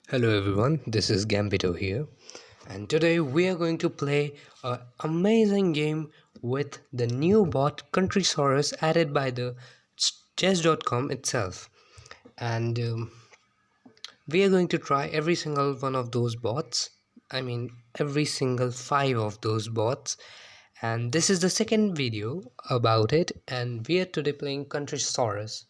Hello everyone, this is Gambito here, and today we are going to play an amazing game with the new bot Countrysaurus added by the chess.com itself. And we are going to try every single one of those bots. I mean, every single five of those bots. And this is the second video about it, and we are today playing Countrysaurus.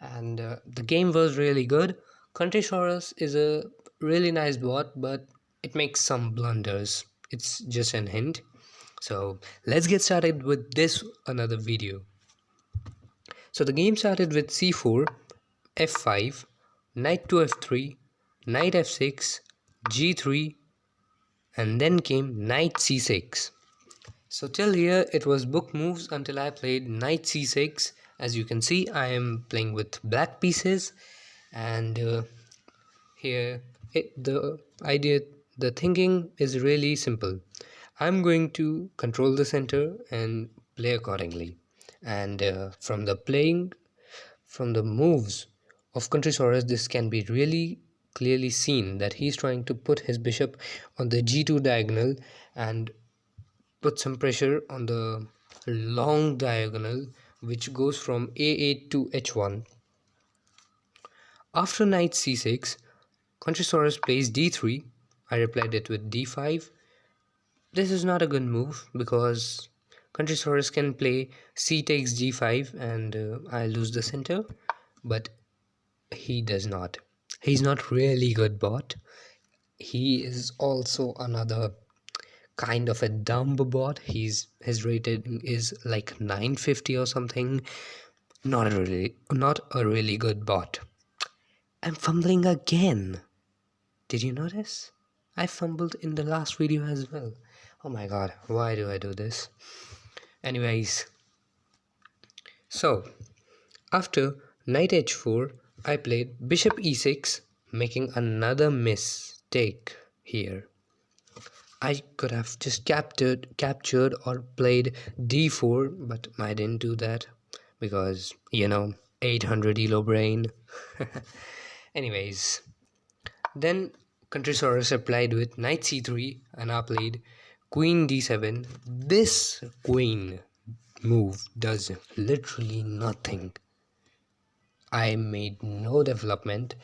And the game was really good. Countrysaurus is a really nice bot, but it makes some blunders. It's just an hint. So let's get started with this another video. So the game started with c4, f5, knight to f3, knight f6, g3, and then came knight c6. So till here it was book moves until I played knight c6. As you can see, I am playing with black pieces, and here the thinking is really simple. I'm going to control the center and play accordingly. And from the moves of Countrysaurus, this can be really clearly seen that he's trying to put his bishop on the g2 diagonal and put some pressure on the long diagonal which goes from a8 to h1. After knight c6, Countrysaurus plays d3. I replied it with d5. This is not a good move because Countrysaurus can play c takes g5 and I lose the center, but he does not. He's not really good bot. He is also another kind of a dumb bot. His rating is like 950 or something. Not a really good bot. I'm fumbling again. Did you notice? I fumbled in the last video as well. Oh my god, why do I do this? Anyways, so after knight h4, I played bishop e6, making another mistake here. I could have just captured or played d4, but I didn't do that because 800 elo brain. Anyways, then Countrysaurus replied with knight c3 and I played queen d7. This queen move does literally nothing. I made no development.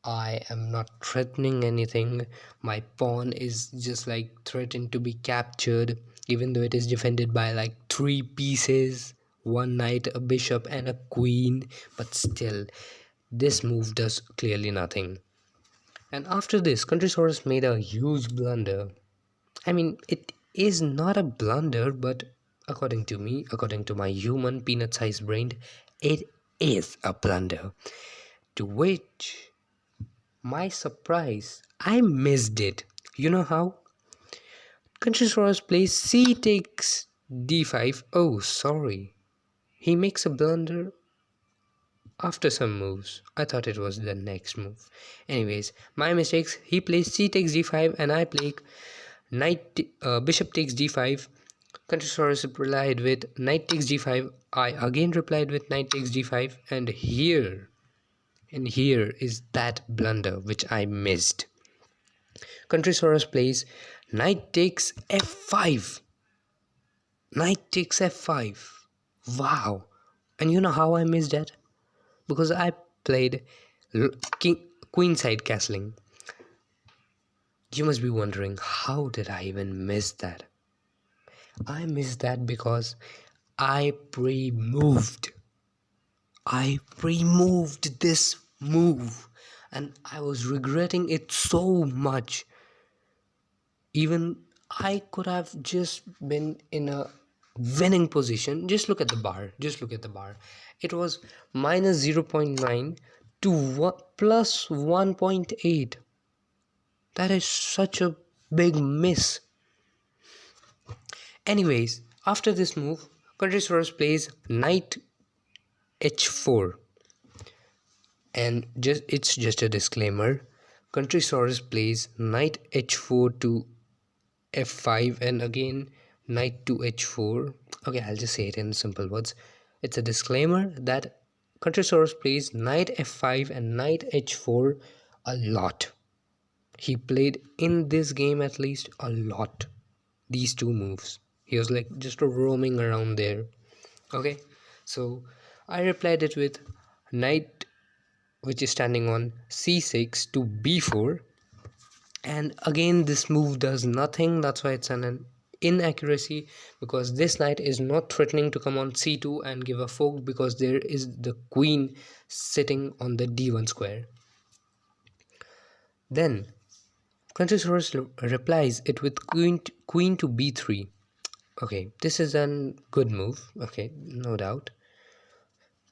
I am not threatening anything. My pawn is just like threatened to be captured, even though it is defended by like three pieces, one knight, a bishop, and a queen. But still, this move does clearly nothing. And after this, Countrysaurus made a huge blunder. I mean, it is not a blunder, but according to me, according to my human peanut-sized brain, it is a blunder. To which, my surprise, I missed it. You know how? Countrysaurus plays c takes d5. Oh, sorry. He makes a blunder after some moves. I thought it was the next move. Anyways, my mistakes. He plays c takes d5 and I play bishop takes d5. Countrysaurus replied with knight takes d5. I again replied with knight takes d5, and here is that blunder which I missed. Countrysaurus plays knight takes f5. Knight takes f5. Wow. And you know how I missed that? Because I played queenside castling. You must be wondering, how did I even miss that? I missed that because I pre-moved. I pre-moved this move and I was regretting it so much. Even I could have just been in a winning position. Just look at the bar. It was minus 0.9 to plus 1.8. That is such a big miss. Anyways, after this move, Countrysaurus plays knight h4. And it's just a disclaimer. Countrysaurus plays knight h4 to f5 and again knight to h4. Okay, I'll just say it in simple words. It's a disclaimer that Countrysaurus plays knight f5 and knight h4 a lot. He played in this game at least a lot. These two moves. He was like just roaming around there. Okay, so I replied it with knight, which is standing on c6 to b4, and again this move does nothing. That's why it's an inaccuracy, because this knight is not threatening to come on c2 and give a fork, because there is the queen sitting on the d1 square. Then Countrysaurus replies it with queen to b3. Okay, this is a good move, okay, no doubt.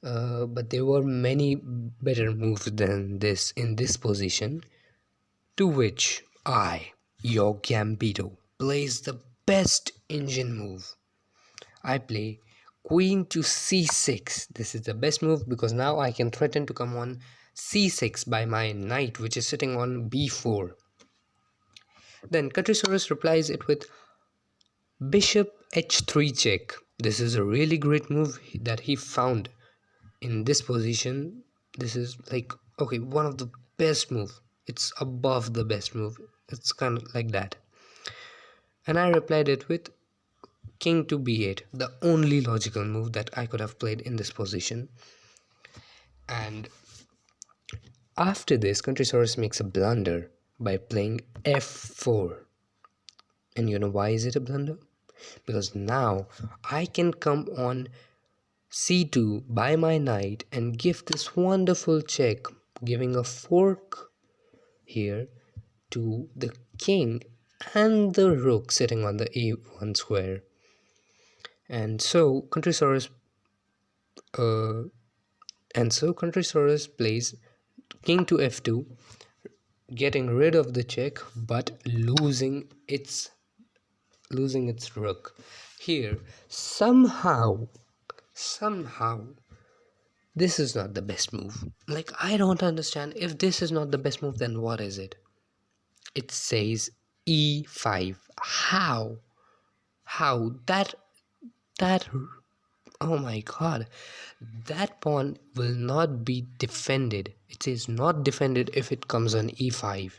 But there were many better moves than this in this position, to which I, your Gambito, plays the best engine move. I play queen to c6. This is the best move because now I can threaten to come on c6 by my knight, which is sitting on b4. Then Countrysaurus replies it with bishop h3 check. This is a really great move that he found in this position. This is like, okay, one of the best move. It's above the best move. It's kind of like that. And I replied it with king to b8, the only logical move that I could have played in this position. And after this, Countrysaurus makes a blunder by playing f4. And you know why is it a blunder? Because now I can come on c2 by my knight and give this wonderful check, giving a fork here to the king and the rook sitting on the a1 square. And so Countrysaurus plays king to f2, getting rid of the check but losing its rook. Here somehow this is not the best move. Like, I don't understand. If this is not the best move, then what is it? It says e5. How that oh my god, that pawn will not be defended. It is not defended if it comes on e5.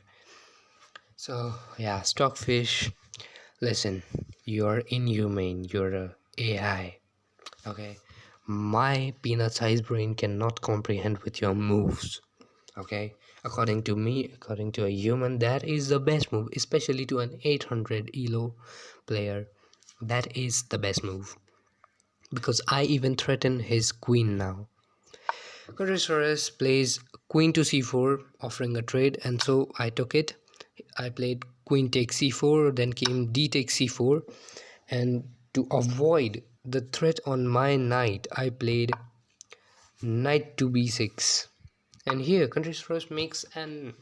So yeah, Stockfish, listen, you're inhumane, you're a AI. Okay, my peanut-sized brain cannot comprehend with your moves. Okay, according to me, according to a human, that is the best move, especially to an 800 elo player. That is the best move, because I even threaten his queen now. Countrysaurus plays queen to c4, offering a trade, and so I took it. I played queen takes c4, then came d takes c4, and to avoid the threat on my knight, I played knight to b6. And here Countrysaurus makes an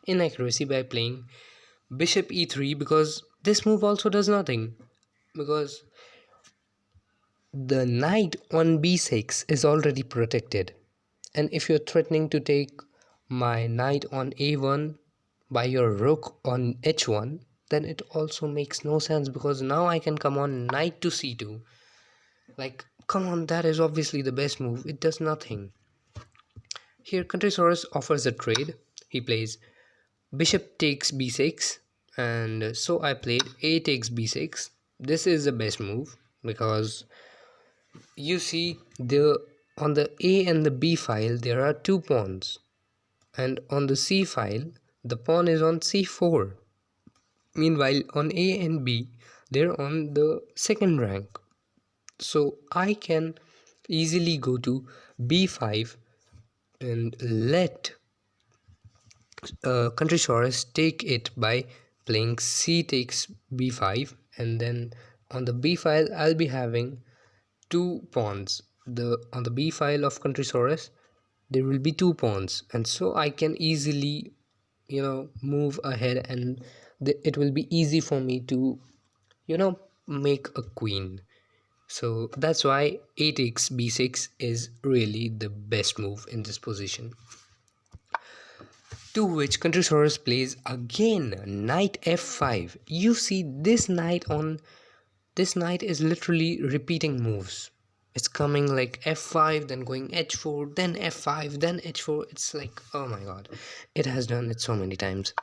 inaccuracy by playing bishop e3, because this move also does nothing, because the knight on b6 is already protected, and if you're threatening to take my knight on a1 by your rook on h1, then it also makes no sense, because now I can come on knight to c2. Like, come on, that is obviously the best move. It does nothing. Here Countrysaurus offers a trade. He plays bishop takes b6, and so I played a takes b6. This is the best move, because you see, on the a and the b file there are two pawns, and on the c file the pawn is on c4. Meanwhile on a and b they're on the second rank, so I can easily go to b5 and let Countrysaurus take it by playing c takes b5, and then on the b file I'll be having two pawns. On the b file of Countrysaurus there will be two pawns, and so I can easily move ahead, and it will be easy for me to make a queen. So that's why a takes b6 is really the best move in this position. To which Countrysaurus plays again knight f5. You see, this knight is literally repeating moves. It's coming like f5, then going h4, then f5, then h4. It's like, oh my god, it has done it so many times.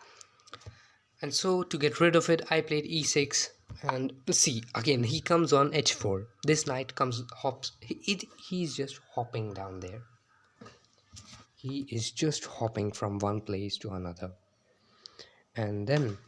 And so to get rid of it, I played e6. And see, again, he comes on h4. This knight comes, hops. He's just hopping down there. He is just hopping from one place to another. And then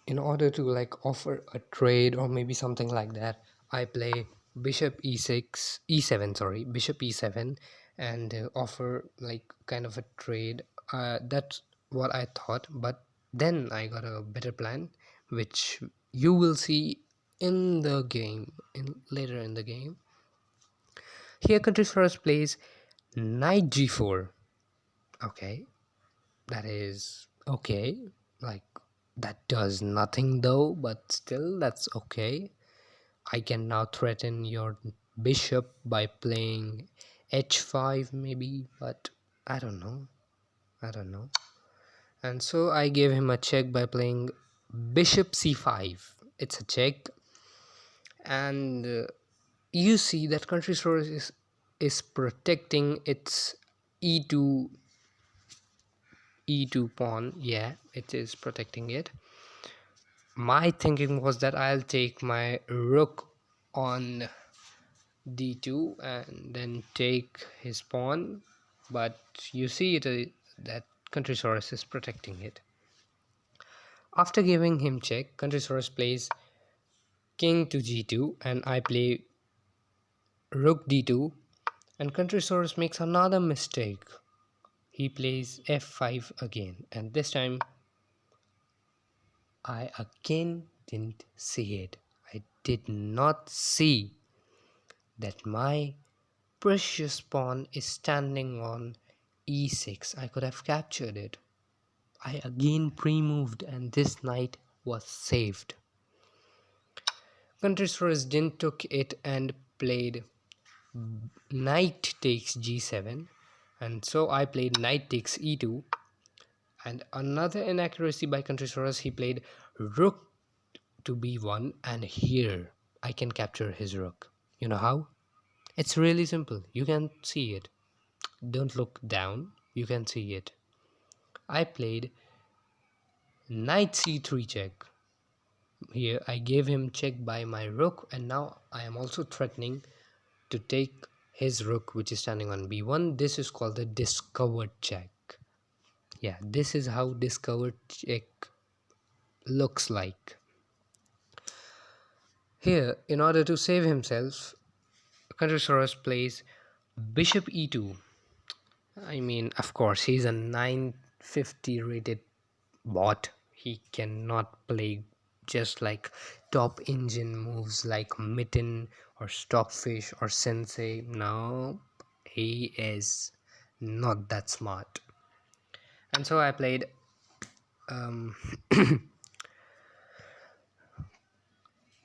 in order to like offer a trade or maybe something like that, I play bishop e6, e7, sorry, bishop e7, and offer like kind of a trade. That's what I thought, but then I got a better plan, which you will see in the game, in later in the game. Here, Countrysaurus plays knight g4. Okay, that is okay. Like, that does nothing though, but still, that's okay. I can now threaten your bishop by playing h5 maybe, but I don't know. I don't know. And so I gave him a check by playing bishop c5. It's a check, and you see that Countrysaurus is protecting its e2 e2 pawn. Yeah, it is protecting it. My thinking was that I'll take my rook on d2 and then take his pawn, but you see that Countrysaurus is protecting it. After giving him check, Countrysaurus plays king to g2 and I play rook d2, and Countrysaurus makes another mistake. He plays f5 again, and this time I again didn't see it. I did not see that my precious pawn is standing on e6. I could have captured it. I again pre-moved and this knight was saved. Countrysaurus then took it and played knight takes g7, and so I played knight takes e2, and another inaccuracy by Countrysaurus, he played rook to b1, and here I can capture his rook. You know how? It's really simple. You can see it. Don't look down. You can see it. I played knight c3 check. Here I gave him check by my rook, and now I am also threatening to take his rook, which is standing on b1. This is called the discovered check. Yeah, this is how discovered check looks like. Here, in order to save himself, Countrysaurus plays bishop e2. I mean, of course, he's a 950 rated bot. He cannot play just like top engine moves like Mitten or Stockfish or Sensei. No, he is not that smart. And so I played um,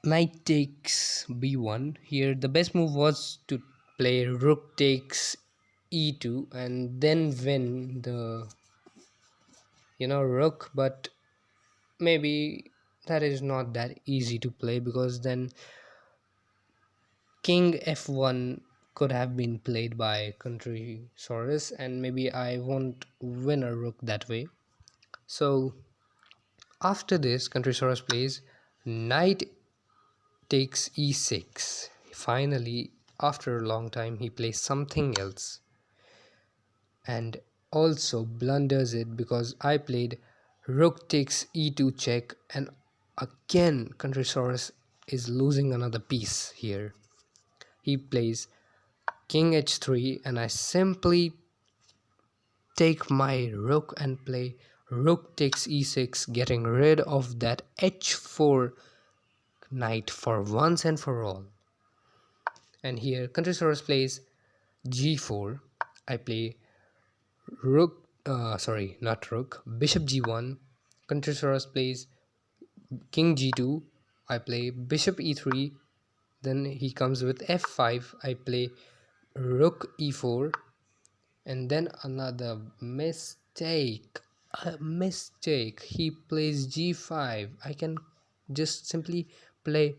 knight takes b1. Here the best move was to play rook takes e2 and then win the rook, but maybe that is not that easy to play, because then king f1 could have been played by Countrysaurus and maybe I won't win a rook that way. So after this, Countrysaurus plays knight takes e6. Finally, after a long time, he plays something else and also blunders it, because I played rook takes e2 check, and again Countrysaurus is losing another piece here. He plays king h3 and I simply take my rook and play rook takes e6, getting rid of that h4 knight for once and for all. And here Countrysaurus plays g4. I play rook, sorry, not rook, bishop g1. Countrysaurus plays king g2. I play bishop e3. Then he comes with f5. I play rook e4, and then another mistake. A mistake. He plays g5. I can just simply play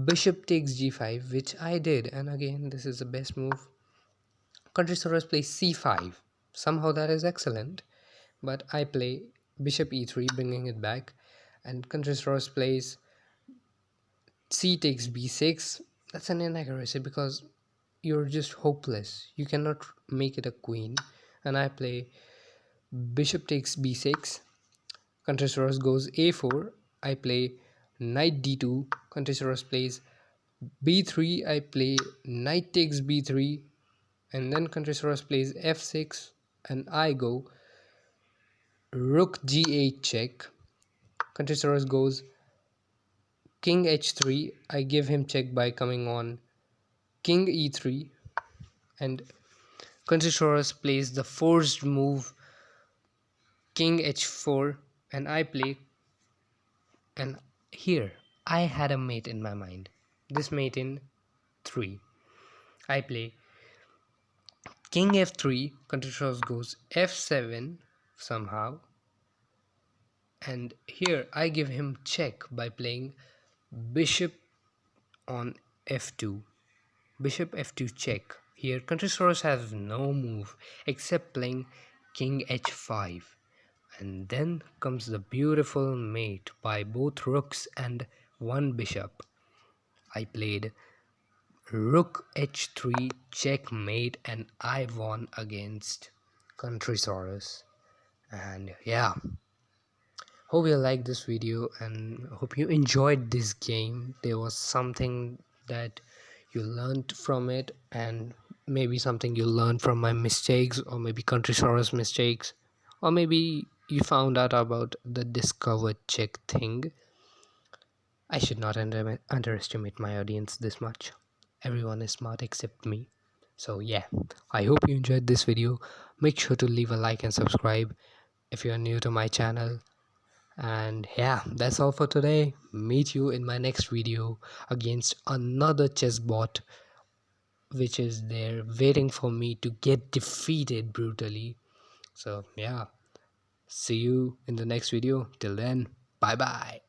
bishop takes g5, which I did, and again this is the best move. Countrysaurus plays c5. Somehow that is excellent, but I play bishop e3, bringing it back, and Countrysaurus plays c takes b6. That's an inaccuracy because you're just hopeless. You cannot make it a queen. And I play bishop takes b6. Countrysaurus goes a4. I play knight d2. Countrysaurus plays b3. I play knight takes b3. And then Countrysaurus plays f6. And I go rook g8 check. Countrysaurus goes king h3. I give him check by coming on king e3. And Countrysaurus plays the forced move king h4, and I play, and here I had a mate in my mind. This mate in 3. I play king f3, Countrysaurus goes f7 somehow, and here I give him check by playing bishop on f2. Bishop f2 check. Here Countrysaurus has no move except playing king h5. And then comes the beautiful mate by both rooks and one bishop. I played rook h3 checkmate, and I won against Countrysaurus. And yeah, hope you liked this video and hope you enjoyed this game. There was something that you learned from it, and maybe something you learned from my mistakes, or maybe Countrysaurus mistakes, or maybe you found out about the discovered check thing. I should not underestimate my audience this much. Everyone is smart except me. So yeah, I hope you enjoyed this video. Make sure to leave a like and subscribe if you are new to my channel. And yeah, that's all for today. Meet you in my next video against another chess bot, which is there waiting for me to get defeated brutally. So yeah, see you in the next video. Till then, bye bye.